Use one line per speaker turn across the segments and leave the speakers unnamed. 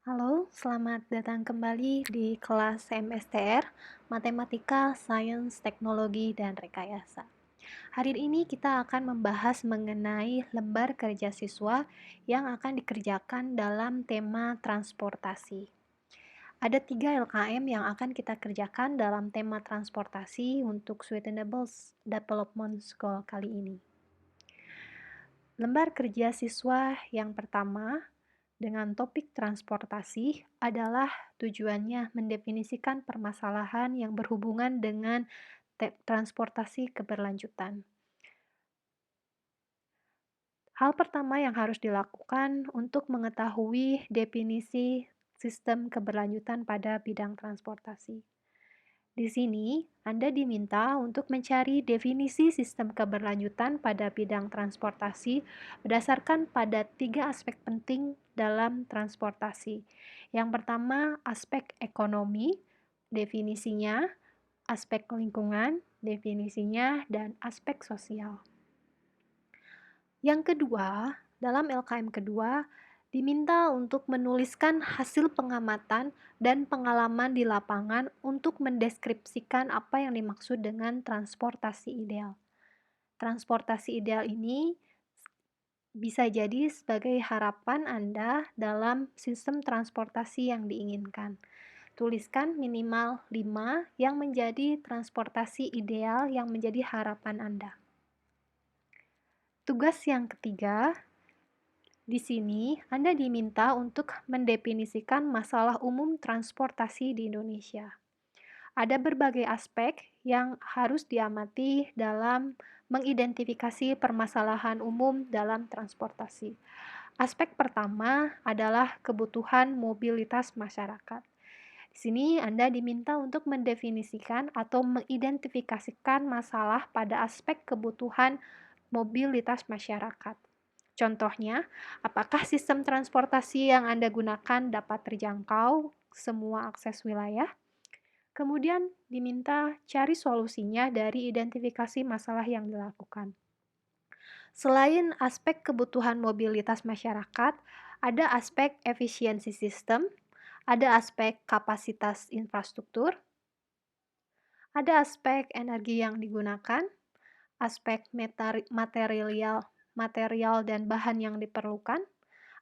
Halo, selamat datang kembali di kelas MSTR, Matematika, Sains, Teknologi, dan Rekayasa. Hari ini kita akan membahas mengenai lembar kerja siswa yang akan dikerjakan dalam tema transportasi. Ada 3 LKM yang akan kita kerjakan dalam tema transportasi untuk Sustainable Development Goal kali ini. Lembar kerja siswa yang pertama dengan topik transportasi adalah tujuannya mendefinisikan permasalahan yang berhubungan dengan transportasi keberlanjutan. Hal pertama yang harus dilakukan untuk mengetahui definisi sistem keberlanjutan pada bidang transportasi. Di sini, Anda diminta untuk mencari definisi sistem keberlanjutan pada bidang transportasi berdasarkan pada 3 aspek penting dalam transportasi. Yang pertama, aspek ekonomi, definisinya, aspek lingkungan, definisinya, dan aspek sosial. Yang kedua, dalam LKM kedua, diminta untuk menuliskan hasil pengamatan dan pengalaman di lapangan untuk mendeskripsikan apa yang dimaksud dengan transportasi ideal. Transportasi ideal ini bisa jadi sebagai harapan Anda dalam sistem transportasi yang diinginkan. Tuliskan minimal 5 yang menjadi transportasi ideal yang menjadi harapan Anda. Tugas yang ketiga, di sini Anda diminta untuk mendefinisikan masalah umum transportasi di Indonesia. Ada berbagai aspek yang harus diamati dalam mengidentifikasi permasalahan umum dalam transportasi. Aspek pertama adalah kebutuhan mobilitas masyarakat. Di sini Anda diminta untuk mendefinisikan atau mengidentifikasikan masalah pada aspek kebutuhan mobilitas masyarakat. Contohnya, apakah sistem transportasi yang Anda gunakan dapat terjangkau semua akses wilayah? Kemudian diminta cari solusinya dari identifikasi masalah yang dilakukan. Selain aspek kebutuhan mobilitas masyarakat, ada aspek efisiensi sistem, ada aspek kapasitas infrastruktur, ada aspek energi yang digunakan, aspek material dan bahan yang diperlukan,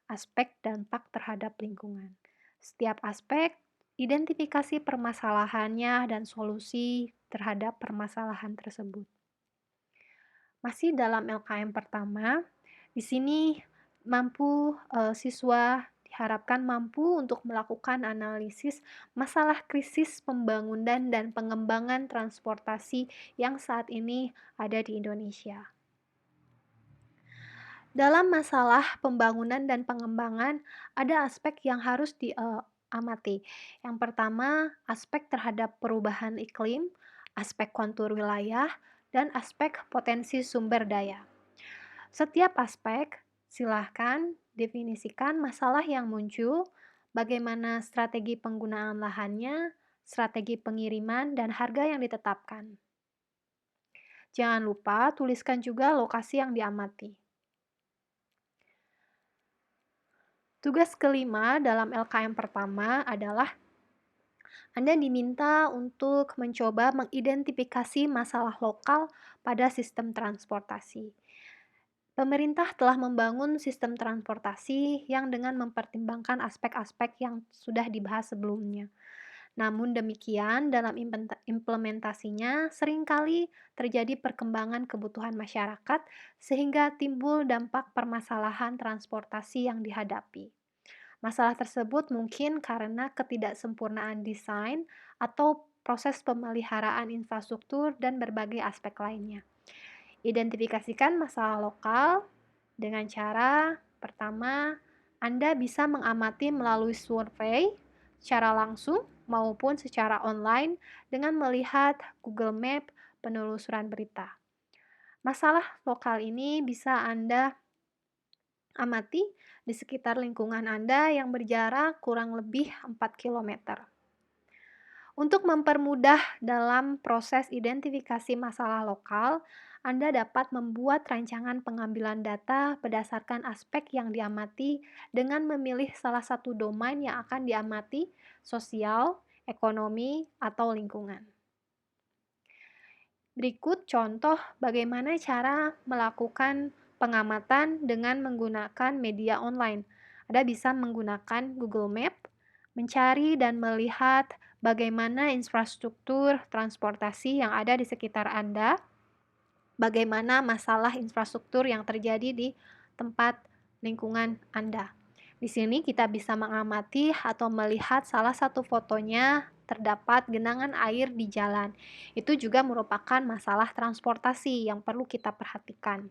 aspek dampak terhadap lingkungan. Setiap aspek, identifikasi permasalahannya dan solusi terhadap permasalahan tersebut. Masih dalam LKM pertama, di sini siswa diharapkan mampu untuk melakukan analisis masalah krisis pembangunan dan pengembangan transportasi yang saat ini ada di Indonesia. Dalam masalah pembangunan dan pengembangan, ada aspek yang harus diamati. Yang pertama, aspek terhadap perubahan iklim, aspek kontur wilayah, dan aspek potensi sumber daya. Setiap aspek, silahkan definisikan masalah yang muncul, bagaimana strategi penggunaan lahannya, strategi pengiriman, dan harga yang ditetapkan. Jangan lupa tuliskan juga lokasi yang diamati. Tugas kelima dalam LKM pertama adalah Anda diminta untuk mencoba mengidentifikasi masalah lokal pada sistem transportasi. Pemerintah telah membangun sistem transportasi yang dengan mempertimbangkan aspek-aspek yang sudah dibahas sebelumnya. Namun demikian, dalam implementasinya seringkali terjadi perkembangan kebutuhan masyarakat sehingga timbul dampak permasalahan transportasi yang dihadapi. Masalah tersebut mungkin karena ketidaksempurnaan desain atau proses pemeliharaan infrastruktur dan berbagai aspek lainnya. Identifikasikan masalah lokal dengan cara pertama, Anda bisa mengamati melalui survei secara langsung maupun secara online dengan melihat Google Map penelusuran berita. Masalah lokal ini bisa Anda amati di sekitar lingkungan Anda yang berjarak kurang lebih 4 km. Untuk mempermudah dalam proses identifikasi masalah lokal, Anda dapat membuat rancangan pengambilan data berdasarkan aspek yang diamati dengan memilih salah satu domain yang akan diamati, sosial, ekonomi, atau lingkungan. Berikut contoh bagaimana cara melakukan pengamatan dengan menggunakan media online. Anda bisa menggunakan Google Map, mencari dan melihat bagaimana infrastruktur transportasi yang ada di sekitar Anda, bagaimana masalah infrastruktur yang terjadi di tempat lingkungan Anda. Di sini kita bisa mengamati atau melihat salah satu fotonya terdapat genangan air di jalan. Itu juga merupakan masalah transportasi yang perlu kita perhatikan.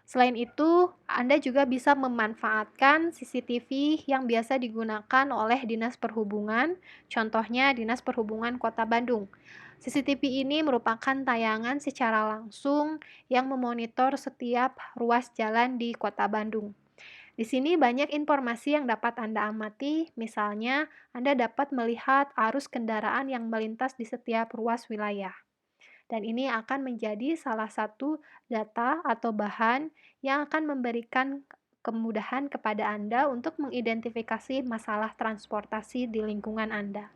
Selain itu, Anda juga bisa memanfaatkan CCTV yang biasa digunakan oleh Dinas Perhubungan, contohnya Dinas Perhubungan Kota Bandung. CCTV ini merupakan tayangan secara langsung yang memonitor setiap ruas jalan di Kota Bandung. Di sini banyak informasi yang dapat Anda amati, misalnya Anda dapat melihat arus kendaraan yang melintas di setiap ruas wilayah. Dan ini akan menjadi salah satu data atau bahan yang akan memberikan kemudahan kepada Anda untuk mengidentifikasi masalah transportasi di lingkungan Anda.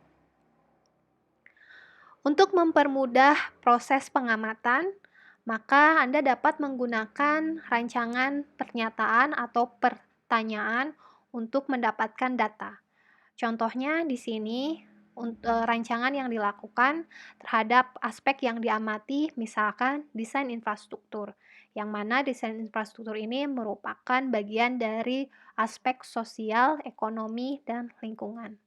Untuk mempermudah proses pengamatan, maka Anda dapat menggunakan rancangan pernyataan atau pertanyaan untuk mendapatkan data. Contohnya di sini rancangan yang dilakukan terhadap aspek yang diamati, misalkan desain infrastruktur, yang mana desain infrastruktur ini merupakan bagian dari aspek sosial, ekonomi, dan lingkungan.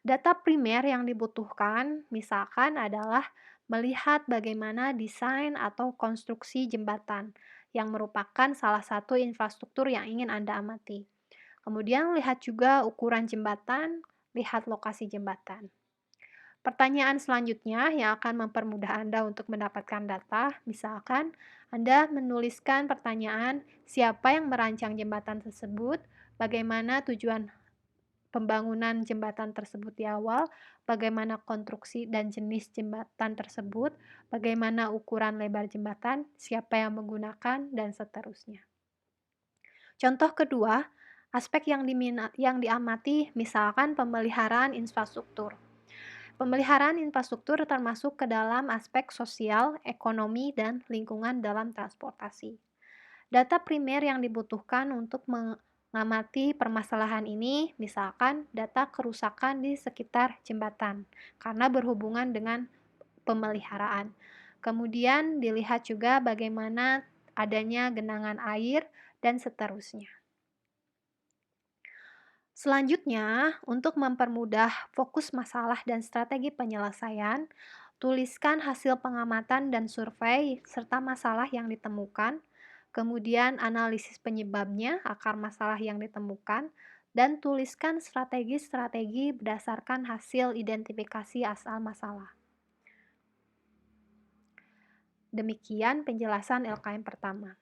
Data primer yang dibutuhkan, misalkan adalah melihat bagaimana desain atau konstruksi jembatan, yang merupakan salah satu infrastruktur yang ingin Anda amati. Kemudian lihat juga ukuran jembatan, lihat lokasi jembatan. Pertanyaan selanjutnya yang akan mempermudah Anda untuk mendapatkan data, misalkan Anda menuliskan pertanyaan siapa yang merancang jembatan tersebut, bagaimana tujuan pembangunan jembatan tersebut di awal, bagaimana konstruksi dan jenis jembatan tersebut, bagaimana ukuran lebar jembatan, siapa yang menggunakan, dan seterusnya. Contoh kedua, aspek yang diamati misalkan pemeliharaan infrastruktur. Pemeliharaan infrastruktur termasuk ke dalam aspek sosial, ekonomi, dan lingkungan dalam transportasi. Data primer yang dibutuhkan untuk mengamati permasalahan ini, misalkan data kerusakan di sekitar jembatan, karena berhubungan dengan pemeliharaan. Kemudian dilihat juga bagaimana adanya genangan air, dan seterusnya. Selanjutnya, untuk mempermudah fokus masalah dan strategi penyelesaian, tuliskan hasil pengamatan dan survei serta masalah yang ditemukan, kemudian analisis penyebabnya, akar masalah yang ditemukan, dan tuliskan strategi-strategi berdasarkan hasil identifikasi asal masalah. Demikian penjelasan LKM pertama.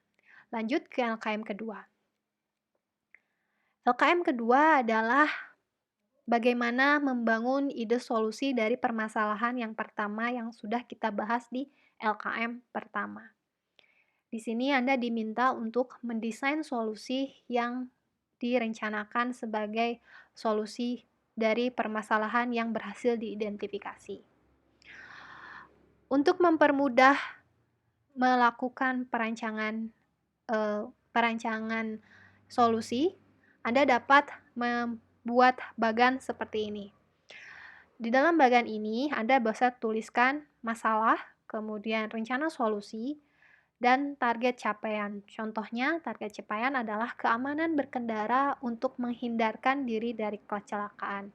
Lanjut ke LKM kedua. LKM kedua adalah bagaimana membangun ide solusi dari permasalahan yang pertama yang sudah kita bahas di LKM pertama. Di sini Anda diminta untuk mendesain solusi yang direncanakan sebagai solusi dari permasalahan yang berhasil diidentifikasi. Untuk mempermudah melakukan perancangan solusi, Anda dapat membuat bagan seperti ini. Di dalam bagan ini, Anda bisa tuliskan masalah, kemudian rencana solusi, dan target capaian. Contohnya, target capaian adalah keamanan berkendara untuk menghindarkan diri dari kecelakaan.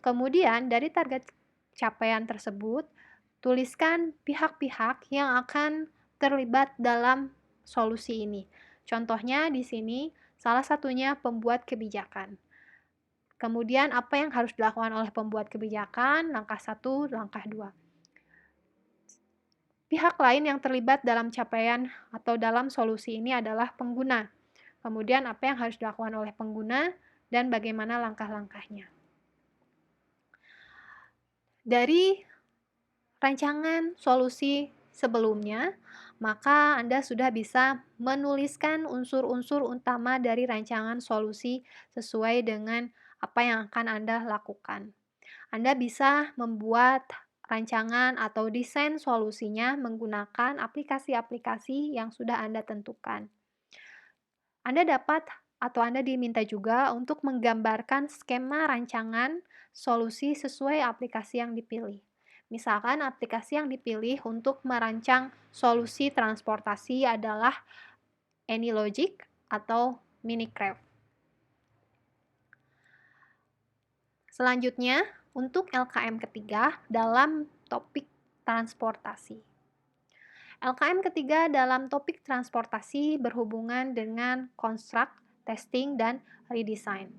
Kemudian, dari target capaian tersebut, tuliskan pihak-pihak yang akan terlibat dalam solusi ini. Contohnya di sini, salah satunya pembuat kebijakan. Kemudian apa yang harus dilakukan oleh pembuat kebijakan? Langkah 1, langkah 2. Pihak lain yang terlibat dalam capaian atau dalam solusi ini adalah pengguna. Kemudian apa yang harus dilakukan oleh pengguna dan bagaimana langkah-langkahnya. Dari rancangan solusi sebelumnya, maka Anda sudah bisa menuliskan unsur-unsur utama dari rancangan solusi sesuai dengan apa yang akan Anda lakukan. Anda bisa membuat rancangan atau desain solusinya menggunakan aplikasi-aplikasi yang sudah Anda tentukan. Anda dapat atau Anda diminta juga untuk menggambarkan skema rancangan solusi sesuai aplikasi yang dipilih. Misalkan aplikasi yang dipilih untuk merancang solusi transportasi adalah AnyLogic atau Minicraft. Selanjutnya, untuk LKM ketiga dalam topik transportasi. LKM ketiga dalam topik transportasi berhubungan dengan construct, testing, dan redesign.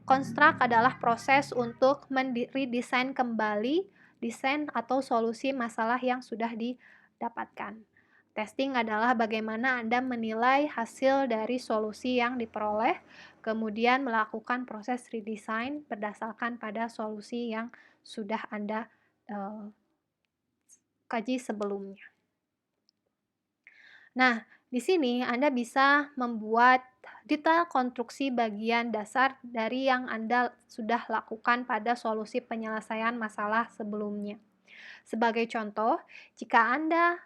Construct adalah proses untuk redesign kembali desain atau solusi masalah yang sudah didapatkan. Testing adalah bagaimana Anda menilai hasil dari solusi yang diperoleh, kemudian melakukan proses redesign berdasarkan pada solusi yang sudah Anda kaji sebelumnya. Nah, di sini Anda bisa membuat detail konstruksi bagian dasar dari yang Anda sudah lakukan pada solusi penyelesaian masalah sebelumnya. Sebagai contoh, jika Anda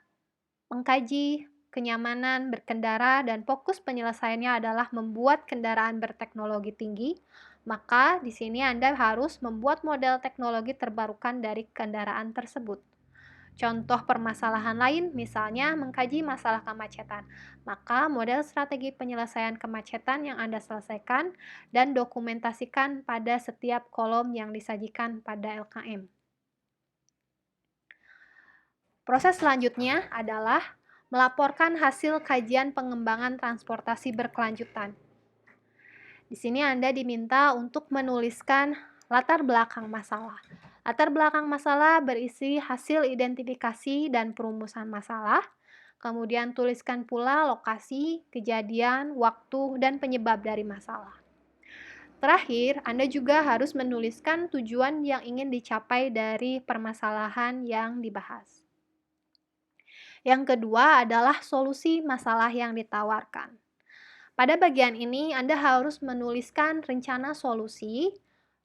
mengkaji kenyamanan berkendara dan fokus penyelesaiannya adalah membuat kendaraan berteknologi tinggi, maka di sini Anda harus membuat model teknologi terbarukan dari kendaraan tersebut. Contoh permasalahan lain misalnya mengkaji masalah kemacetan, maka model strategi penyelesaian kemacetan yang Anda selesaikan dan dokumentasikan pada setiap kolom yang disajikan pada LKM. Proses selanjutnya adalah melaporkan hasil kajian pengembangan transportasi berkelanjutan. Di sini Anda diminta untuk menuliskan latar belakang masalah. Latar belakang masalah berisi hasil identifikasi dan perumusan masalah. Kemudian tuliskan pula lokasi, kejadian, waktu, dan penyebab dari masalah. Terakhir, Anda juga harus menuliskan tujuan yang ingin dicapai dari permasalahan yang dibahas. Yang kedua adalah solusi masalah yang ditawarkan. Pada bagian ini, Anda harus menuliskan rencana solusi,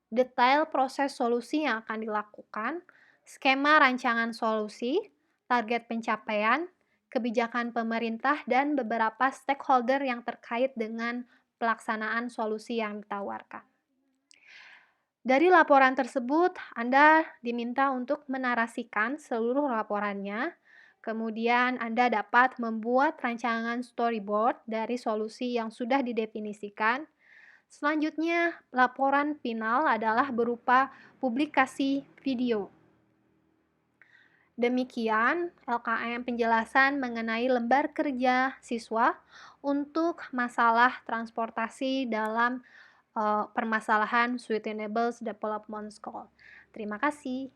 detail proses solusi yang akan dilakukan, skema rancangan solusi, target pencapaian, kebijakan pemerintah, dan beberapa stakeholder yang terkait dengan pelaksanaan solusi yang ditawarkan. Dari laporan tersebut, Anda diminta untuk menarasikan seluruh laporannya. Kemudian Anda dapat membuat rancangan storyboard dari solusi yang sudah didefinisikan. Selanjutnya, laporan final adalah berupa publikasi video. Demikian LKM penjelasan mengenai lembar kerja siswa untuk masalah transportasi dalam permasalahan Sustainable Development Goals. Terima kasih.